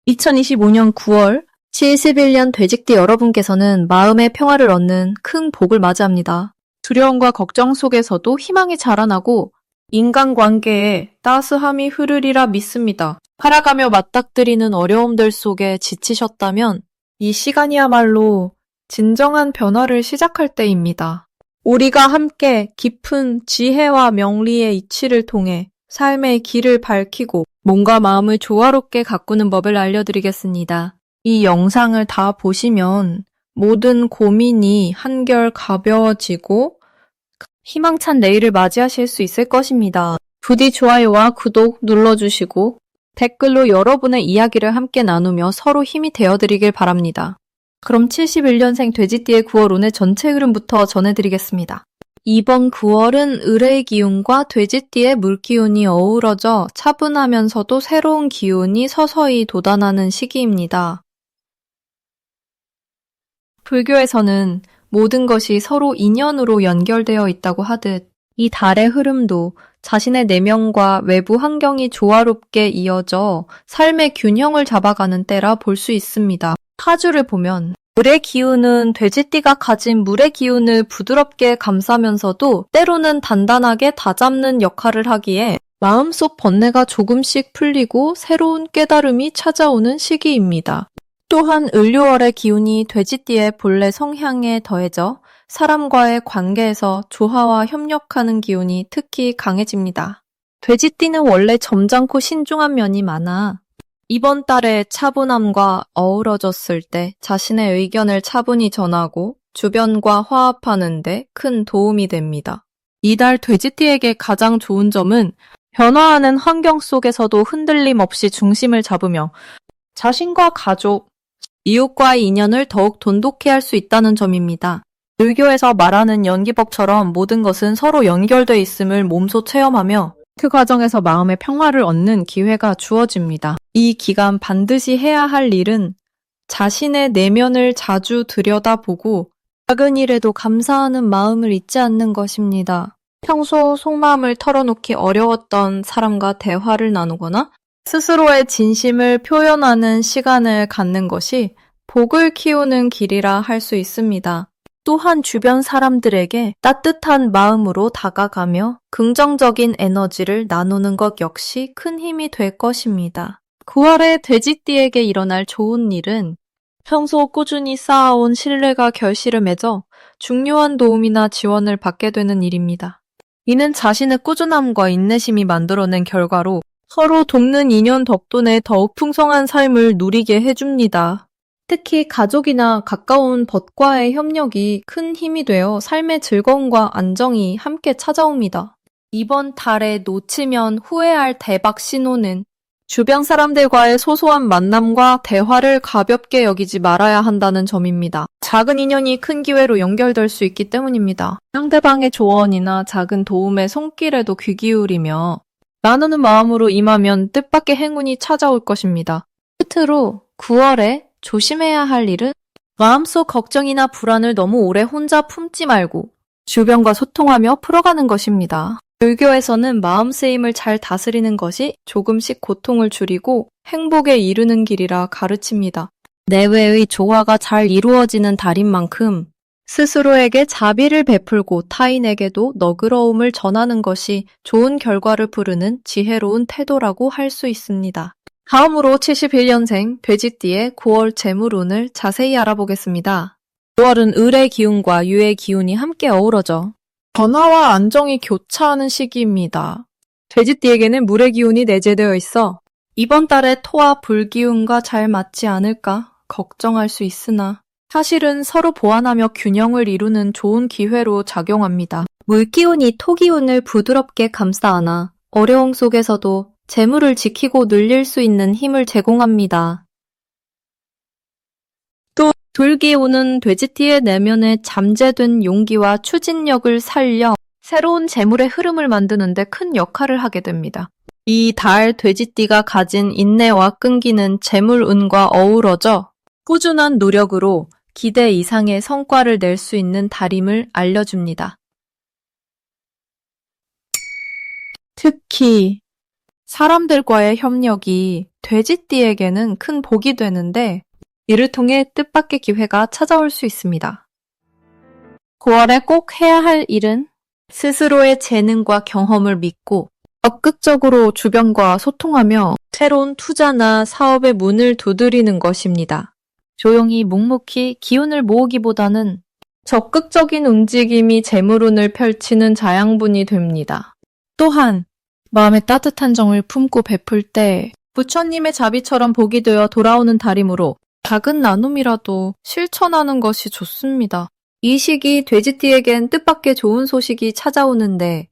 2025년 9월 71년 돼지띠 여러분께서는 마음의 평화를 얻는 큰 복을 맞이합니다. 두려움과 걱정 속에서도 희망이 자라나고 인간관계에 따스함이 흐르리라 믿습니다. 살아가며 맞닥뜨리는 어려움들 속에 지치셨다면 이 시간이야말로 진정한 변화를 시작할 때입니다. 우리가 함께 깊은 지혜와 명리의 이치를 통해 삶의 길을 밝히고 몸과 마음을 조화롭게 가꾸는 법을 알려드리겠습니다. 이 영상을 다 보시면 모든 고민이 한결 가벼워지고 희망찬 내일을 맞이하실 수 있을 것입니다. 부디 좋아요와 구독 눌러주시고 댓글로 여러분의 이야기를 함께 나누며 서로 힘이 되어드리길 바랍니다. 그럼 71년생 돼지띠의 9월 운의 전체 흐름부터 전해드리겠습니다. 이번 9월은 을의 기운과 돼지띠의 물기운이 어우러져 차분하면서도 새로운 기운이 서서히 돋아나는 시기입니다. 불교에서는 모든 것이 서로 인연으로 연결되어 있다고 하듯 이 달의 흐름도 자신의 내면과 외부 환경이 조화롭게 이어져 삶의 균형을 잡아가는 때라 볼 수 있습니다. 사주를 보면 을의 기운은 돼지띠가 가진 물의 기운을 부드럽게 감싸면서도 때로는 단단하게 다잡는 역할을 하기에 마음속 번뇌가 조금씩 풀리고 새로운 깨달음이 찾아오는 시기입니다. 또한 을료월의 기운이 돼지띠의 본래 성향에 더해져 사람과의 관계에서 조화와 협력하는 기운이 특히 강해집니다. 돼지띠는 원래 점잖고 신중한 면이 많아 이번 달에 차분함과 어우러졌을 때 자신의 의견을 차분히 전하고 주변과 화합하는 데 큰 도움이 됩니다. 이달 돼지띠에게 가장 좋은 점은 변화하는 환경 속에서도 흔들림 없이 중심을 잡으며 자신과 가족, 이웃과의 인연을 더욱 돈독히 할 수 있다는 점입니다. 불교에서 말하는 연기법처럼 모든 것은 서로 연결돼 있음을 몸소 체험하며 그 과정에서 마음의 평화를 얻는 기회가 주어집니다. 이 기간 반드시 해야 할 일은 자신의 내면을 자주 들여다보고 작은 일에도 감사하는 마음을 잊지 않는 것입니다. 평소 속마음을 털어놓기 어려웠던 사람과 대화를 나누거나 스스로의 진심을 표현하는 시간을 갖는 것이 복을 키우는 길이라 할 수 있습니다. 또한 주변 사람들에게 따뜻한 마음으로 다가가며 긍정적인 에너지를 나누는 것 역시 큰 힘이 될 것입니다. 9월에 돼지띠에게 일어날 좋은 일은 평소 꾸준히 쌓아온 신뢰가 결실을 맺어 중요한 도움이나 지원을 받게 되는 일입니다. 이는 자신의 꾸준함과 인내심이 만들어낸 결과로 서로 돕는 인연 덕분에 더욱 풍성한 삶을 누리게 해줍니다. 특히 가족이나 가까운 벗과의 협력이 큰 힘이 되어 삶의 즐거움과 안정이 함께 찾아옵니다. 이번 달에 놓치면 후회할 대박 신호는 주변 사람들과의 소소한 만남과 대화를 가볍게 여기지 말아야 한다는 점입니다. 작은 인연이 큰 기회로 연결될 수 있기 때문입니다. 상대방의 조언이나 작은 도움의 손길에도 귀 기울이며 나누는 마음으로 임하면 뜻밖의 행운이 찾아올 것입니다. 끝으로 9월에 조심해야 할 일은 마음속 걱정이나 불안을 너무 오래 혼자 품지 말고 주변과 소통하며 풀어가는 것입니다. 불교에서는 마음 쓰임을 잘 다스리는 것이 조금씩 고통을 줄이고 행복에 이르는 길이라 가르칩니다. 내외의 조화가 잘 이루어지는 달인 만큼 스스로에게 자비를 베풀고 타인에게도 너그러움을 전하는 것이 좋은 결과를 부르는 지혜로운 태도라고 할 수 있습니다. 다음으로 71년생 돼지띠의 9월 재물운을 자세히 알아보겠습니다. 9월은 을의 기운과 유의 기운이 함께 어우러져 변화와 안정이 교차하는 시기입니다. 돼지띠에게는 물의 기운이 내재되어 있어 이번 달에 토와 불 기운과 잘 맞지 않을까 걱정할 수 있으나 사실은 서로 보완하며 균형을 이루는 좋은 기회로 작용합니다. 물기운이 토기운을 부드럽게 감싸 안아 어려움 속에서도 재물을 지키고 늘릴 수 있는 힘을 제공합니다. 또 불기운은 돼지띠의 내면에 잠재된 용기와 추진력을 살려 새로운 재물의 흐름을 만드는 데 큰 역할을 하게 됩니다. 이 달 돼지띠가 가진 인내와 끈기는 재물운과 어우러져 꾸준한 노력으로 기대 이상의 성과를 낼 수 있는 달임을 알려줍니다. 특히 사람들과의 협력이 돼지띠에게는 큰 복이 되는데 이를 통해 뜻밖의 기회가 찾아올 수 있습니다. 9월에 꼭 해야 할 일은 스스로의 재능과 경험을 믿고 적극적으로 주변과 소통하며 새로운 투자나 사업의 문을 두드리는 것입니다. 조용히 묵묵히 기운을 모으기보다는 적극적인 움직임이 재물운을 펼치는 자양분이 됩니다. 또한 마음에 따뜻한 정을 품고 베풀 때 부처님의 자비처럼 복이 되어 돌아오는 달이므로 작은 나눔이라도 실천하는 것이 좋습니다. 이 시기 돼지띠에겐 뜻밖의 좋은 소식이 찾아오는데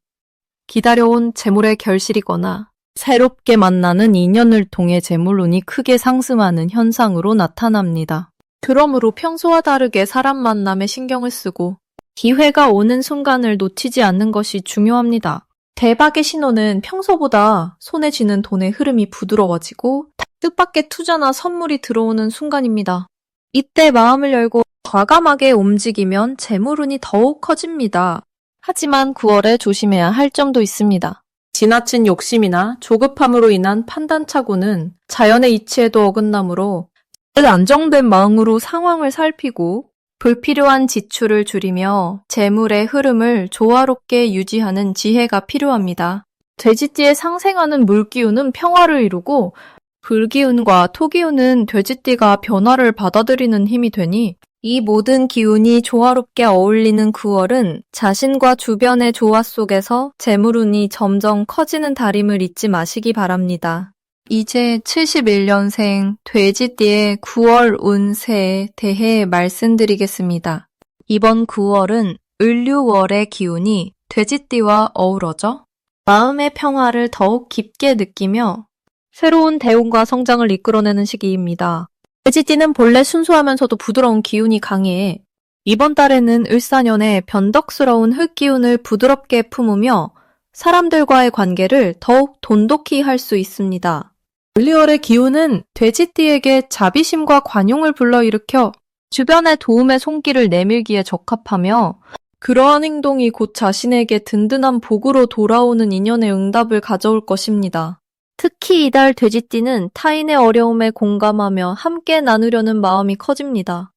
기다려온 재물의 결실이거나 새롭게 만나는 인연을 통해 재물운이 크게 상승하는 현상으로 나타납니다. 그러므로 평소와 다르게 사람 만남에 신경을 쓰고 기회가 오는 순간을 놓치지 않는 것이 중요합니다. 대박의 신호는 평소보다 손에 쥐는 돈의 흐름이 부드러워지고 뜻밖의 투자나 선물이 들어오는 순간입니다. 이때 마음을 열고 과감하게 움직이면 재물운이 더욱 커집니다. 하지만 9월에 조심해야 할 점도 있습니다. 지나친 욕심이나 조급함으로 인한 판단착오는 자연의 이치에도 어긋나므로 안정된 마음으로 상황을 살피고 불필요한 지출을 줄이며 재물의 흐름을 조화롭게 유지하는 지혜가 필요합니다. 돼지띠에 상생하는 물기운은 평화를 이루고 불기운과 토기운은 돼지띠가 변화를 받아들이는 힘이 되니 이 모든 기운이 조화롭게 어울리는 9월은 자신과 주변의 조화 속에서 재물운이 점점 커지는 달임을 잊지 마시기 바랍니다. 이제 71년생 돼지띠의 9월 운세에 대해 말씀드리겠습니다. 이번 9월은 을류월의 기운이 돼지띠와 어우러져 마음의 평화를 더욱 깊게 느끼며 새로운 대운과 성장을 이끌어내는 시기입니다. 돼지띠는 본래 순수하면서도 부드러운 기운이 강해 이번 달에는 을사년의 변덕스러운 흙기운을 부드럽게 품으며 사람들과의 관계를 더욱 돈독히 할 수 있습니다. 을리월의 기운은 돼지띠에게 자비심과 관용을 불러일으켜 주변의 도움의 손길을 내밀기에 적합하며 그러한 행동이 곧 자신에게 든든한 복으로 돌아오는 인연의 응답을 가져올 것입니다. 특히 이달 돼지띠는 타인의 어려움에 공감하며 함께 나누려는 마음이 커집니다.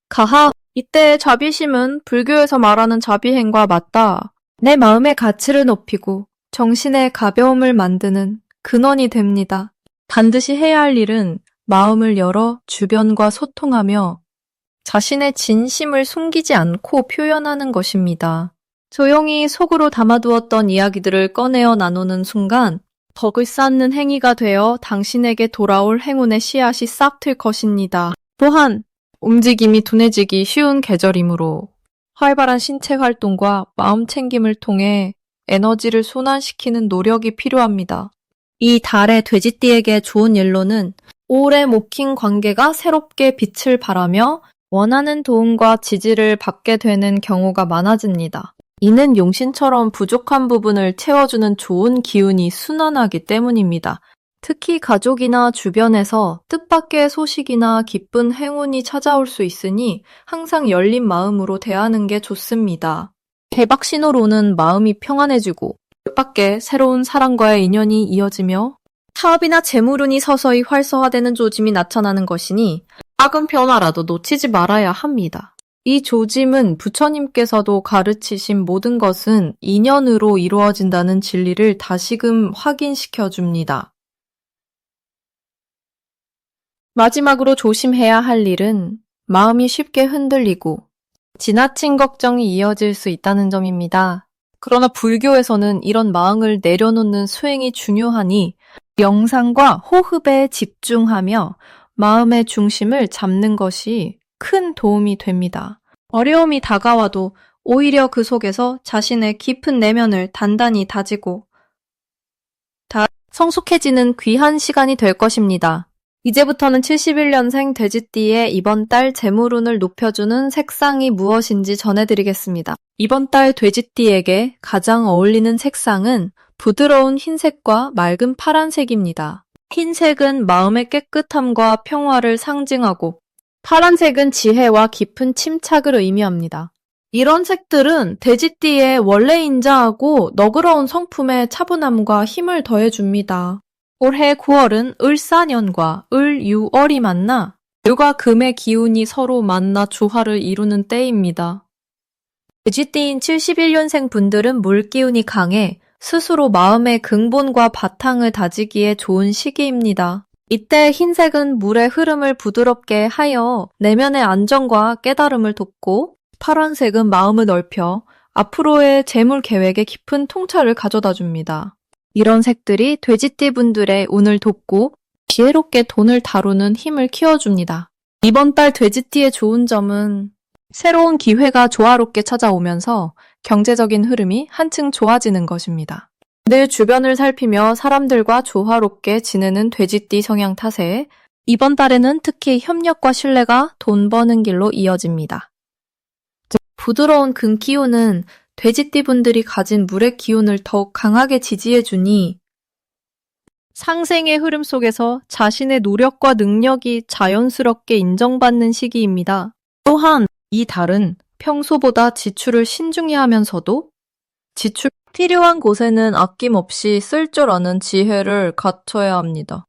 가하, 이때의 자비심은 불교에서 말하는 자비행과 맞닿아 내 마음의 가치를 높이고 정신의 가벼움을 만드는 근원이 됩니다. 반드시 해야 할 일은 마음을 열어 주변과 소통하며 자신의 진심을 숨기지 않고 표현하는 것입니다. 조용히 속으로 담아두었던 이야기들을 꺼내어 나누는 순간 덕을 쌓는 행위가 되어 당신에게 돌아올 행운의 씨앗이 싹 틀 것입니다. 또한 움직임이 둔해지기 쉬운 계절이므로 활발한 신체 활동과 마음 챙김을 통해 에너지를 순환시키는 노력이 필요합니다. 이 달의 돼지띠에게 좋은 일로는 오래 묵힌 관계가 새롭게 빛을 발하며 원하는 도움과 지지를 받게 되는 경우가 많아집니다. 이는 용신처럼 부족한 부분을 채워주는 좋은 기운이 순환하기 때문입니다. 특히 가족이나 주변에서 뜻밖의 소식이나 기쁜 행운이 찾아올 수 있으니 항상 열린 마음으로 대하는 게 좋습니다. 대박 신호로는 마음이 평안해지고 뜻밖의 새로운 사람과의 인연이 이어지며 사업이나 재물운이 서서히 활성화되는 조짐이 나타나는 것이니 작은 변화라도 놓치지 말아야 합니다. 이 조짐은 부처님께서도 가르치신 모든 것은 인연으로 이루어진다는 진리를 다시금 확인시켜 줍니다. 마지막으로 조심해야 할 일은 마음이 쉽게 흔들리고 지나친 걱정이 이어질 수 있다는 점입니다. 그러나 불교에서는 이런 마음을 내려놓는 수행이 중요하니 명상과 호흡에 집중하며 마음의 중심을 잡는 것이 큰 도움이 됩니다. 어려움이 다가와도 오히려 그 속에서 자신의 깊은 내면을 단단히 다지고 성숙해지는 귀한 시간이 될 것입니다. 이제부터는 71년생 돼지띠의 이번 달 재물운을 높여주는 색상이 무엇인지 전해드리겠습니다. 이번 달 돼지띠에게 가장 어울리는 색상은 부드러운 흰색과 맑은 파란색입니다. 흰색은 마음의 깨끗함과 평화를 상징하고 파란색은 지혜와 깊은 침착을 의미합니다. 이런 색들은 돼지띠의 원래 인자하고 너그러운 성품에 차분함과 힘을 더해줍니다. 올해 9월은 을사년과 을유월이 만나 을과 금의 기운이 서로 만나 조화를 이루는 때입니다. 돼지띠인 71년생 분들은 물기운이 강해 스스로 마음의 근본과 바탕을 다지기에 좋은 시기입니다. 이때 흰색은 물의 흐름을 부드럽게 하여 내면의 안정과 깨달음을 돕고, 파란색은 마음을 넓혀 앞으로의 재물 계획에 깊은 통찰을 가져다 줍니다. 이런 색들이 돼지띠 분들의 운을 돕고 지혜롭게 돈을 다루는 힘을 키워줍니다. 이번 달 돼지띠의 좋은 점은 새로운 기회가 조화롭게 찾아오면서 경제적인 흐름이 한층 좋아지는 것입니다. 늘 주변을 살피며 사람들과 조화롭게 지내는 돼지띠 성향 탓에 이번 달에는 특히 협력과 신뢰가 돈 버는 길로 이어집니다. 부드러운 금 기운은 돼지띠 분들이 가진 물의 기운을 더욱 강하게 지지해주니 상생의 흐름 속에서 자신의 노력과 능력이 자연스럽게 인정받는 시기입니다. 또한 이 달은 평소보다 지출을 신중히 하면서도 지출 필요한 곳에는 아낌없이 쓸 줄 아는 지혜를 갖춰야 합니다.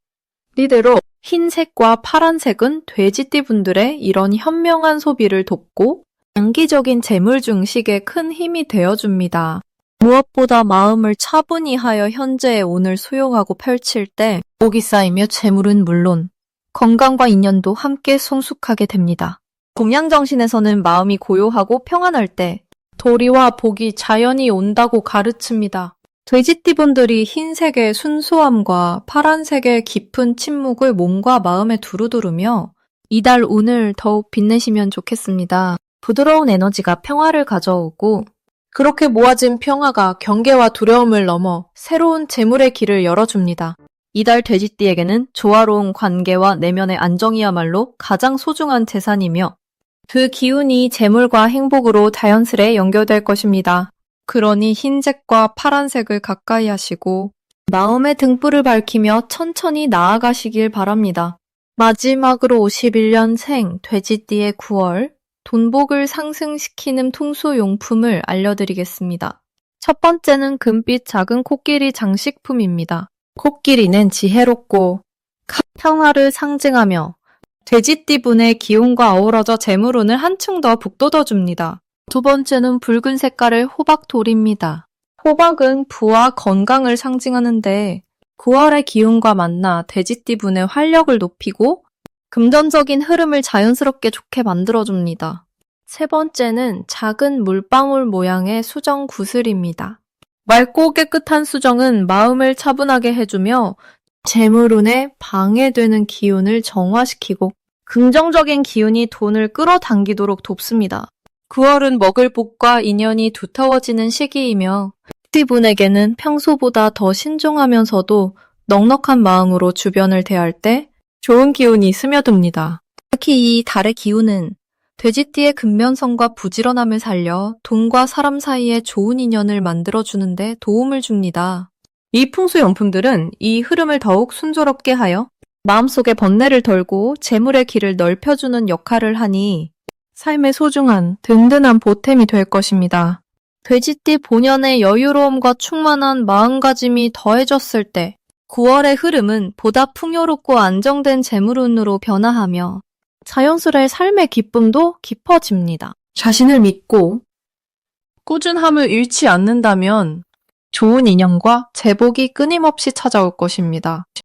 이대로 흰색과 파란색은 돼지띠 분들의 이런 현명한 소비를 돕고 장기적인 재물 증식에 큰 힘이 되어줍니다. 무엇보다 마음을 차분히 하여 현재의 운을 수용하고 펼칠 때 복이 쌓이며 재물은 물론 건강과 인연도 함께 성숙하게 됩니다. 공양정신에서는 마음이 고요하고 평안할 때 도리와 복이 자연히 온다고 가르칩니다. 돼지띠분들이 흰색의 순수함과 파란색의 깊은 침묵을 몸과 마음에 두루두르며 이달 운을 더욱 빛내시면 좋겠습니다. 부드러운 에너지가 평화를 가져오고 그렇게 모아진 평화가 경계와 두려움을 넘어 새로운 재물의 길을 열어줍니다. 이달 돼지띠에게는 조화로운 관계와 내면의 안정이야말로 가장 소중한 재산이며 그 기운이 재물과 행복으로 자연스레 연결될 것입니다. 그러니 흰색과 파란색을 가까이 하시고 마음의 등불을 밝히며 천천히 나아가시길 바랍니다. 마지막으로 51년생 돼지띠의 9월 돈복을 상승시키는 통수용품을 알려드리겠습니다. 첫 번째는 금빛 작은 코끼리 장식품입니다. 코끼리는 지혜롭고 평화를 상징하며 돼지띠분의 기운과 어우러져 재물운을 한층 더 북돋워줍니다. 두 번째는 붉은 색깔의 호박돌입니다. 호박은 부와 건강을 상징하는데 9월의 기운과 만나 돼지띠분의 활력을 높이고 금전적인 흐름을 자연스럽게 좋게 만들어줍니다. 세 번째는 작은 물방울 모양의 수정 구슬입니다. 맑고 깨끗한 수정은 마음을 차분하게 해주며 재물운에 방해되는 기운을 정화시키고 긍정적인 기운이 돈을 끌어당기도록 돕습니다. 9월은 먹을 복과 인연이 두터워지는 시기이며 돼지분에게는 평소보다 더 신중하면서도 넉넉한 마음으로 주변을 대할 때 좋은 기운이 스며듭니다. 특히 이 달의 기운은 돼지띠의 근면성과 부지런함을 살려 돈과 사람 사이에 좋은 인연을 만들어주는데 도움을 줍니다. 이 풍수용품들은 이 흐름을 더욱 순조롭게 하여 마음속에 번뇌를 덜고 재물의 길을 넓혀주는 역할을 하니 삶의 소중한 든든한 보탬이 될 것입니다. 돼지띠 본연의 여유로움과 충만한 마음가짐이 더해졌을 때 9월의 흐름은 보다 풍요롭고 안정된 재물운으로 변화하며 자연스레 삶의 기쁨도 깊어집니다. 자신을 믿고 꾸준함을 잃지 않는다면 좋은 인연과 제복이 끊임없이 찾아올 것입니다.